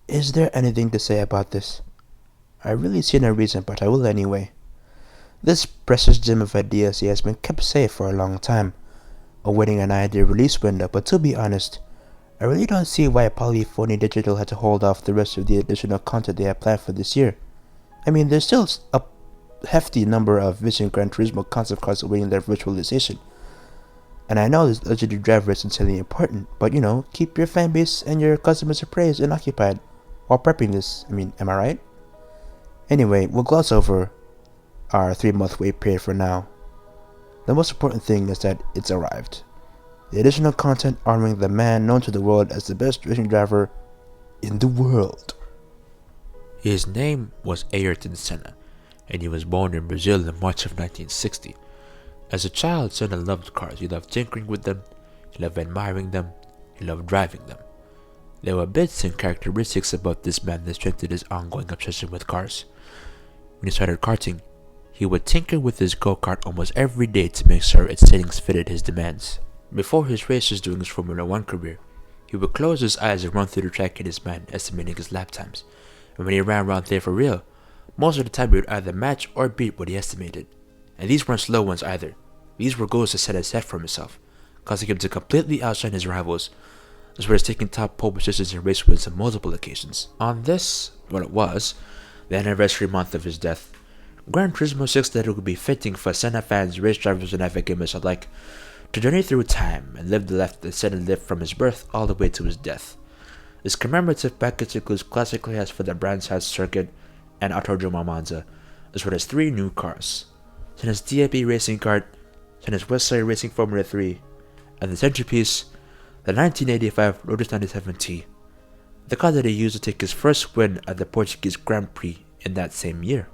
Is there anything to say about this? I really see no reason, but I will anyway. This precious gem of ideas has been kept safe for a long time, awaiting an ideal release window, but to be honest, I really don't see why Polyphony Digital had to hold off the rest of the additional content they have planned for this year. I mean, there's still a hefty number of Vision Gran Turismo concept cars awaiting their virtualization. And I know this legendary driver is insanely important, but keep your fanbase and your customers appraised and occupied while prepping this. Am I right? Anyway, we'll gloss over our 3-month wait period for now. The most important thing is that it's arrived. The additional content honoring the man known to the world as the best racing driver in the world. His name was Ayrton Senna, and he was born in Brazil in March of 1960. As a child, Senna loved cars. He loved tinkering with them, he loved admiring them, he loved driving them. There were bits and characteristics about this man that strengthened his ongoing obsession with cars. When he started karting, he would tinker with his go-kart almost every day to make sure its settings fitted his demands. Before his races during his Formula 1 career, he would close his eyes and run through the track in his mind, estimating his lap times. And when he ran around there for real, most of the time he would either match or beat what he estimated. And these weren't slow ones either. These were goals that Senna set for himself, causing him to completely outshine his rivals, as well as taking top pole positions in race wins on multiple occasions. On this, the anniversary month of his death, Gran Turismo 6 that it would be fitting for Senna fans, race drivers, and avid gamers alike to journey through time and live the life that Senna lived from his birth all the way to his death. This commemorative package includes classic layouts for the Brands Hatch circuit and Autodromo Monza, as well as 3 new cars: Senna's DAP racing kart, Senna's Westside Racing Formula 3, and the centerpiece, the 1985 Lotus 97T, the car that he used to take his first win at the Portuguese Grand Prix in that same year.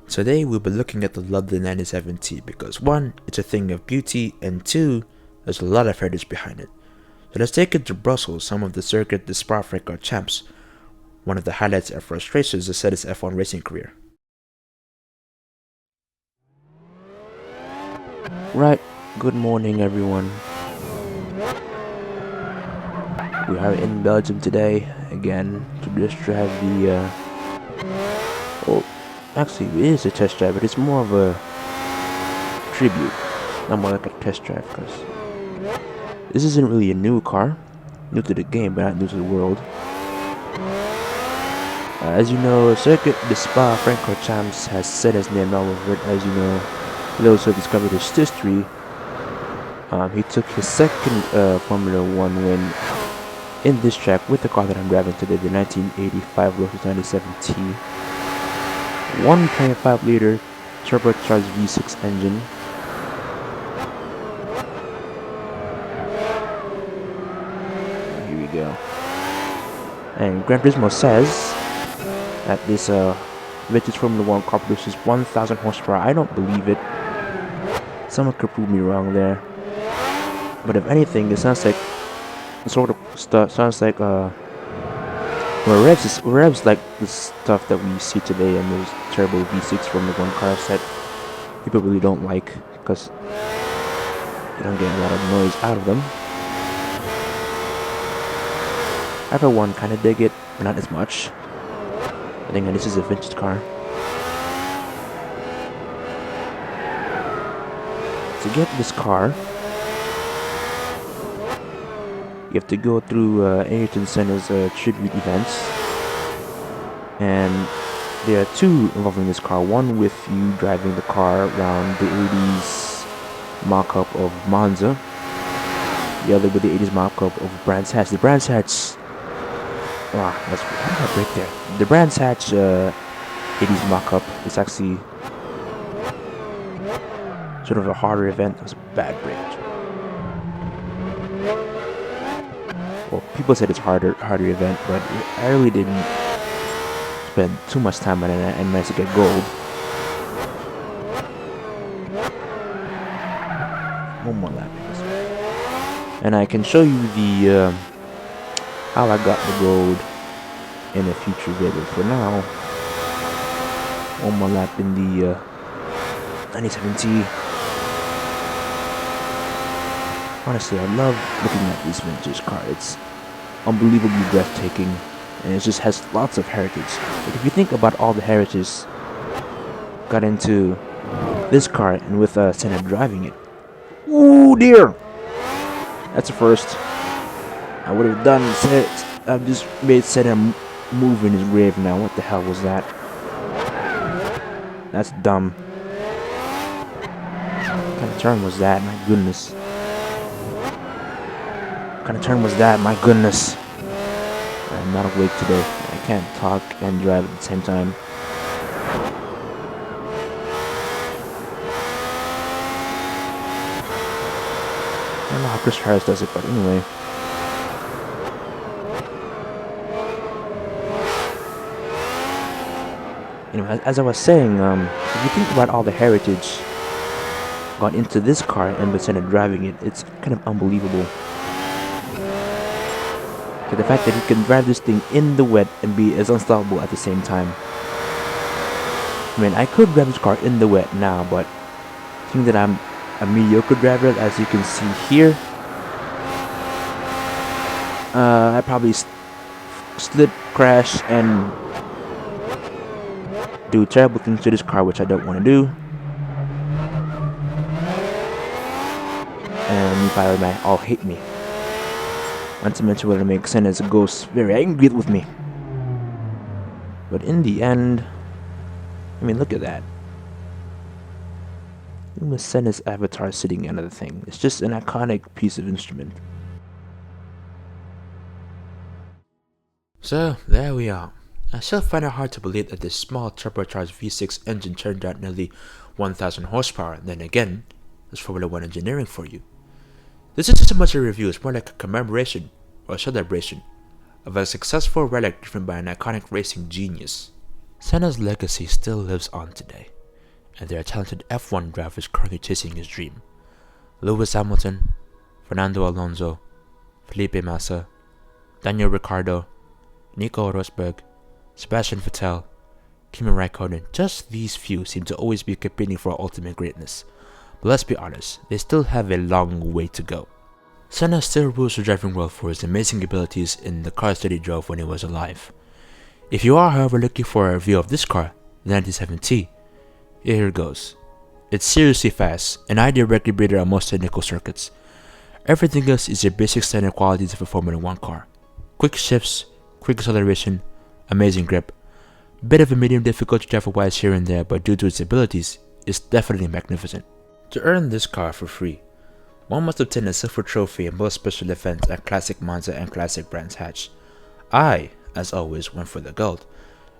Today we'll be looking at the lovely 97T because 1, it's a thing of beauty, and 2, there's a lot of heritage behind it. So let's take it to Brussels, some of the circuit, the Spa-Francorchamps, one of the highlights of first races to set his F1 racing career. Right, good morning everyone. We are in Belgium today, again, to just drive the, actually it is a test drive, but it's more of a tribute, not more like a test drive, because this isn't really a new car, new to the game, but not new to the world. As you know, circuit the Spa-Francorchamps has set his name all over it. As you know, those who have discovered his history, he took his second Formula 1 win in this track with the car that I'm driving today, the 1985 Lotus 97T. 1.5 liter turbocharged V6 engine. Here we go. And Gran Turismo says that this vintage Formula 1 car produces 1,000 horsepower. I don't believe it. Someone could prove me wrong there. But if anything, it sounds like sort of stuff. Sounds like revs like the stuff that we see today in those turbo V6 Formula 1 cars that people really don't like because you don't get a lot of noise out of them. I for one kind of dig it, but not as much. I think this is a vintage car. To get this car, you have to go through Ayrton Senna's tribute events, and there are 2 involving this car. One with you driving the car around the 80s mock-up of Monza, the other with the 80s mock-up of Brands Hatch. The Brands Hatch, how did I break there? The Brands Hatch 80s mock-up is actually sort of a harder event. It was a bad break. Well, people said it's harder event, but I really didn't spend too much time on it and managed to get gold. One more lap. And I can show you the how I got the gold in a future video. For now, one more lap in the 97T. Honestly, I love looking at this vintage car. It's unbelievably breathtaking. and it just has lots of heritage. But if you think about all the heritage got into this car, and with Senna driving it, ooh dear, that's a first. I would have done I've just made Senna move in his grave now. What the hell was that? That's dumb. What kind of turn was that? My goodness. What kind of turn was that? My goodness. I'm not awake today. I can't talk and drive at the same time. I don't know how Chris Harris does it, but anyway. Anyway, as I was saying, if you think about all the heritage got into this car and with Senna driving it, it's kind of unbelievable. So the fact that he can drive this thing in the wet and be as unstoppable at the same time. I mean, I could drive this car in the wet now, but I think that I'm a mediocre driver, as you can see here. I probably slip, crash, and do terrible things to this car, which I don't want to do. And Fire Man all hate me. Not to mention will make Senna's ghost very angry with me. But in the end, I mean, look at that. Even with Senna's avatar sitting under the thing, it's just an iconic piece of instrument. So, there we are. I still find it hard to believe that this small turbocharged V6 engine turned out nearly 1000 horsepower. Then again, that's Formula 1 engineering for you. This isn't so much a review, it's more like a commemoration or a celebration of a successful relic driven by an iconic racing genius. Senna's legacy still lives on today, and there are talented F1 drivers currently chasing his dream. Lewis Hamilton, Fernando Alonso, Felipe Massa, Daniel Ricciardo, Nico Rosberg, Sebastian Vettel, Kimi Raikkonen, just these few seem to always be competing for ultimate greatness. But let's be honest, they still have a long way to go. Senna still rules the driving world for his amazing abilities in the cars that he drove when he was alive. If you are, however, looking for a review of this car, the 97T, here it goes. It's seriously fast, an ideal record breeder on most technical circuits. Everything else is your basic standard qualities of a Formula 1 car. Quick shifts, quick acceleration, amazing grip. Bit of a medium difficulty driver-wise here and there, but due to its abilities, it's definitely magnificent. To earn this car for free, one must obtain a silver trophy in both special events at Classic Monza and Classic Brands Hatch. I, as always, went for the gold,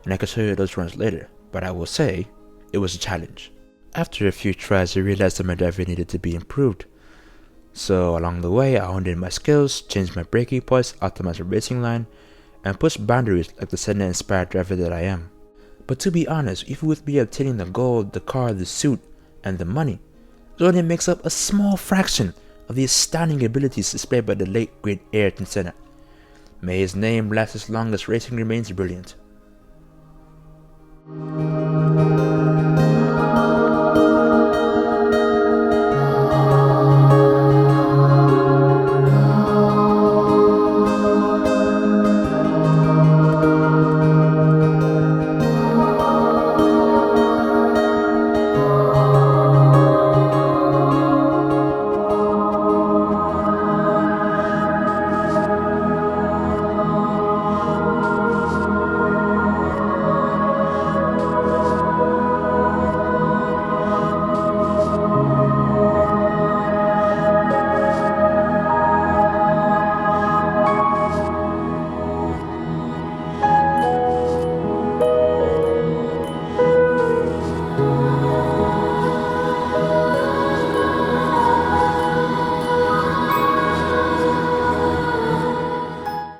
and I can show you those runs later, but I will say, it was a challenge. After a few tries, I realized that my driving needed to be improved. So along the way, I honed in my skills, changed my braking points, optimized my racing line, and pushed boundaries like the Senna-inspired driver that I am. But to be honest, even with me obtaining the gold, the car, the suit, and the money, it only makes up a small fraction of the astounding abilities displayed by the late great Ayrton Senna. May his name last as long as racing remains brilliant.